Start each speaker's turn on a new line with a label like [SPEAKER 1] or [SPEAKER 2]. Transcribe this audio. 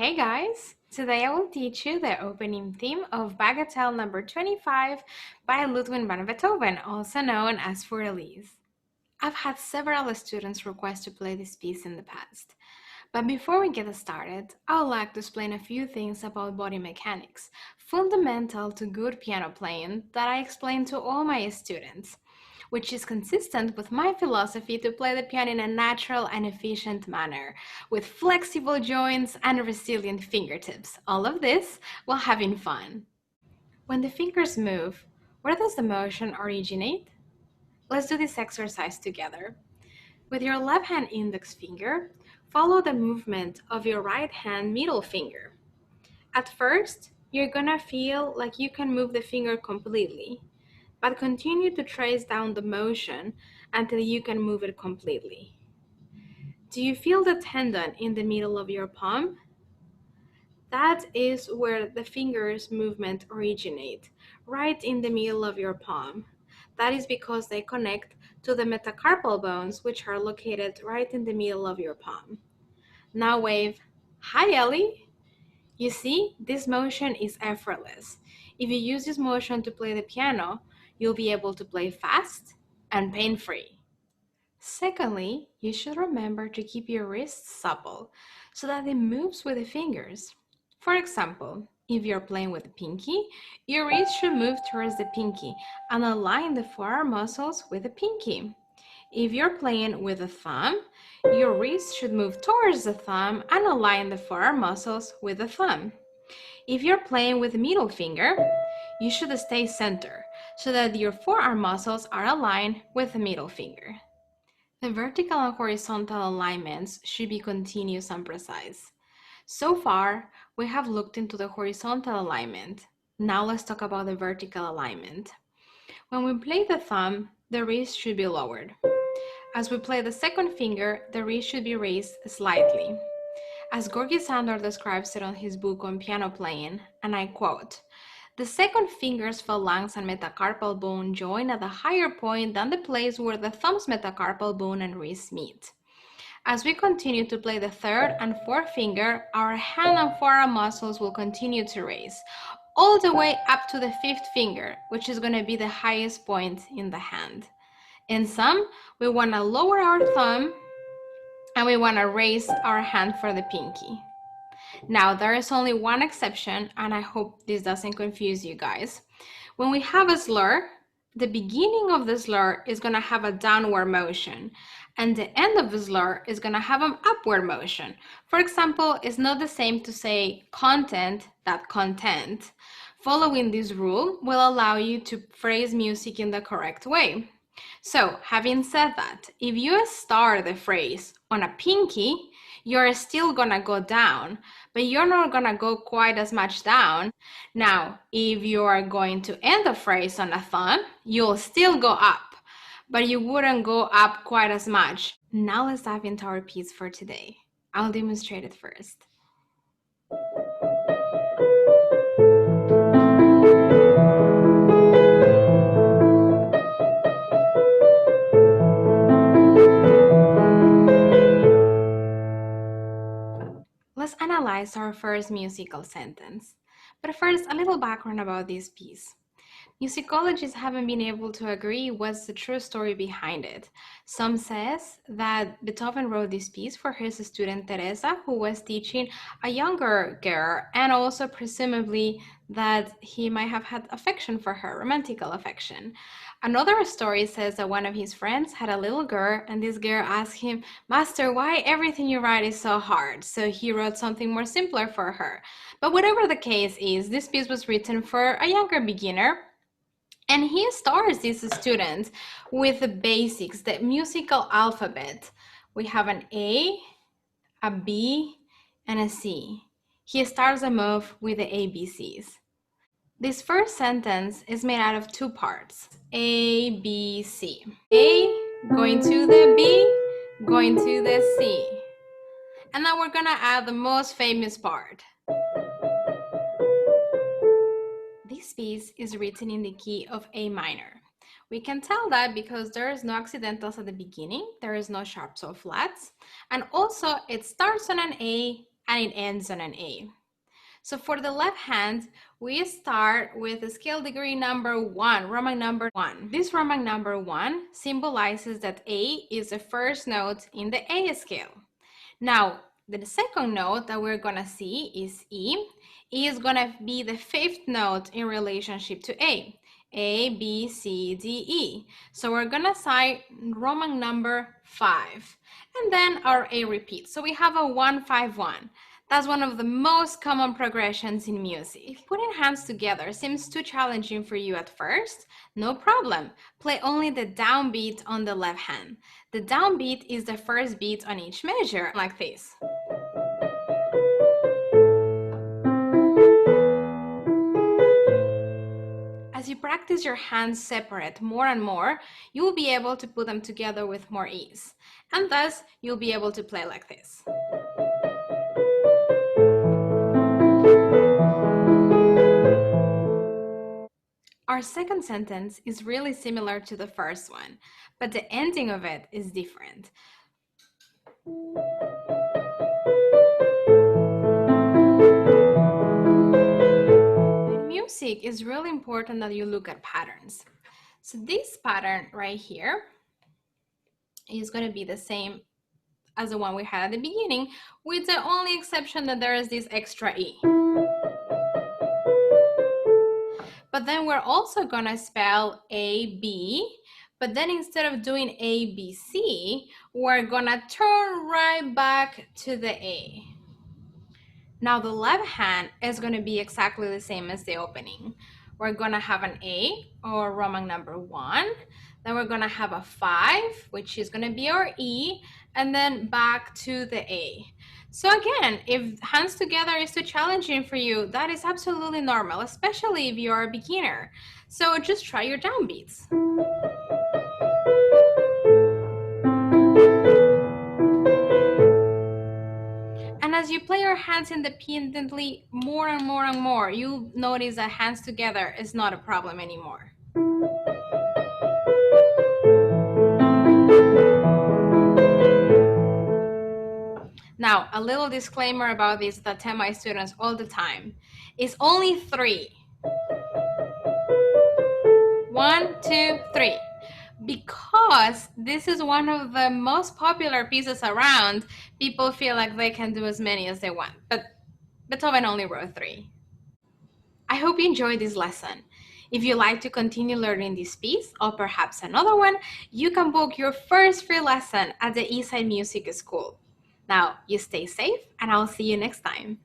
[SPEAKER 1] Hey guys! Today I will teach you the opening theme of Bagatelle number 25 by Ludwig van Beethoven, also known as for Elise. I've had several students request to play this piece in the past. But before we get started, I would like to explain a few things about body mechanics, fundamental to good piano playing, that I explain to all my students, which is consistent with my philosophy to play the piano in a natural and efficient manner, with flexible joints and resilient fingertips. All of this while having fun. When the fingers move, where does the motion originate? Let's do this exercise together. With your left hand index finger, follow the movement of your right hand middle finger. At first, you're gonna feel like you can move the finger completely, but continue to trace down the motion until you can move it completely. Do you feel the tendon in the middle of your palm? That is where the finger's movement originate, right in the middle of your palm. That is because they connect to the metacarpal bones, which are located right in the middle of your palm. Now wave, hi Ellie! You see, this motion is effortless. If you use this motion to play the piano, you'll be able to play fast and pain-free. Secondly, you should remember to keep your wrists supple so that it moves with the fingers. For example, if you're playing with the pinky, your wrist should move towards the pinky and align the forearm muscles with the pinky. If you're playing with the thumb, your wrist should move towards the thumb and align the forearm muscles with the thumb. If you're playing with the middle finger, you should stay center so that your forearm muscles are aligned with the middle finger. The vertical and horizontal alignments should be continuous and precise. So far, we have looked into the horizontal alignment. Now let's talk about the vertical alignment. When we play the thumb, the wrist should be lowered. As we play the second finger, the wrist should be raised slightly. As Gorky Sandor describes it on his book on piano playing, and I quote, "The second finger's phalanx and metacarpal bone join at a higher point than the place where the thumb's metacarpal bone and wrist meet. As we continue to play the third and fourth finger, our hand and forearm muscles will continue to raise, all the way up to the fifth finger, which is going to be the highest point in the hand. In sum, we want to lower our thumb and we want to raise our hand for the pinky." Now, there is only one exception, and I hope this doesn't confuse you guys. When we have a slur, the beginning of the slur is going to have a downward motion, and the end of the slur is going to have an upward motion. For example, it's not the same to say content that content. Following this rule will allow you to phrase music in the correct way. So, having said that, if you start the phrase on a pinky, you're still gonna go down, but you're not gonna go quite as much down. Now, if you are going to end the phrase on a thumb, you'll still go up, but you wouldn't go up quite as much. Now let's dive into our piece for today. I'll demonstrate it first. Let's analyze our first musical sentence. But first, a little background about this piece. Musicologists haven't been able to agree what's the true story behind it. Some says that Beethoven wrote this piece for his student Teresa, who was teaching a younger girl, and also presumably that he might have had affection for her, romantical affection. Another story says that one of his friends had a little girl, and this girl asked him, "Master, why everything you write is so hard?" So he wrote something more simpler for her. But whatever the case is, this piece was written for a younger beginner, and he starts this student with the basics, the musical alphabet. We have an A, a B, and a C. He starts them off with the ABCs. This first sentence is made out of two parts, A, B, C. A, going to the B, going to the C. And now we're gonna add the most famous part. This piece is written in the key of A minor. We can tell that because there is no accidentals at the beginning, there is no sharps or flats, and also it starts on an A and it ends on an A. So for the left hand, we start with the scale degree number 1, Roman number 1. This Roman number 1 symbolizes that A is the first note in the A scale. Now, the second note that we're gonna see is E. E is gonna be the fifth note in relationship to A. A, B, C, D, E. So we're gonna cite Roman number 5. And then our A repeats. So we have a 1-5-1. That's one of the most common progressions in music. If putting hands together seems too challenging for you at first, no problem. Play only the downbeat on the left hand. The downbeat is the first beat on each measure, like this. As you practice your hands separate more and more, you will be able to put them together with more ease. And thus, you'll be able to play like this. Our second sentence is really similar to the first one, but the ending of it is different. In music, it's really important that you look at patterns. So this pattern right here is going to be the same as the one we had at the beginning, with the only exception that there is this extra E. But then we're also gonna spell A-B, but then instead of doing A-B-C, we're gonna turn right back to the A. Now the left hand is gonna be exactly the same as the opening. We're gonna have an A, or Roman number 1, then we're gonna have a 5, which is gonna be our E, and then back to the A. So again, if hands together is too challenging for you, that is absolutely normal, especially if you're a beginner. So just try your downbeats. And as you play your hands independently more and more and more, you'll notice that hands together is not a problem anymore. Now, a little disclaimer about this that I tell my students all the time. It's only 3. 1, 2, 3. Because this is one of the most popular pieces around, people feel like they can do as many as they want. But Beethoven only wrote 3. I hope you enjoyed this lesson. If you'd like to continue learning this piece, or perhaps another one, you can book your first free lesson at the Eastside Music School. Now, you stay safe, and I'll see you next time.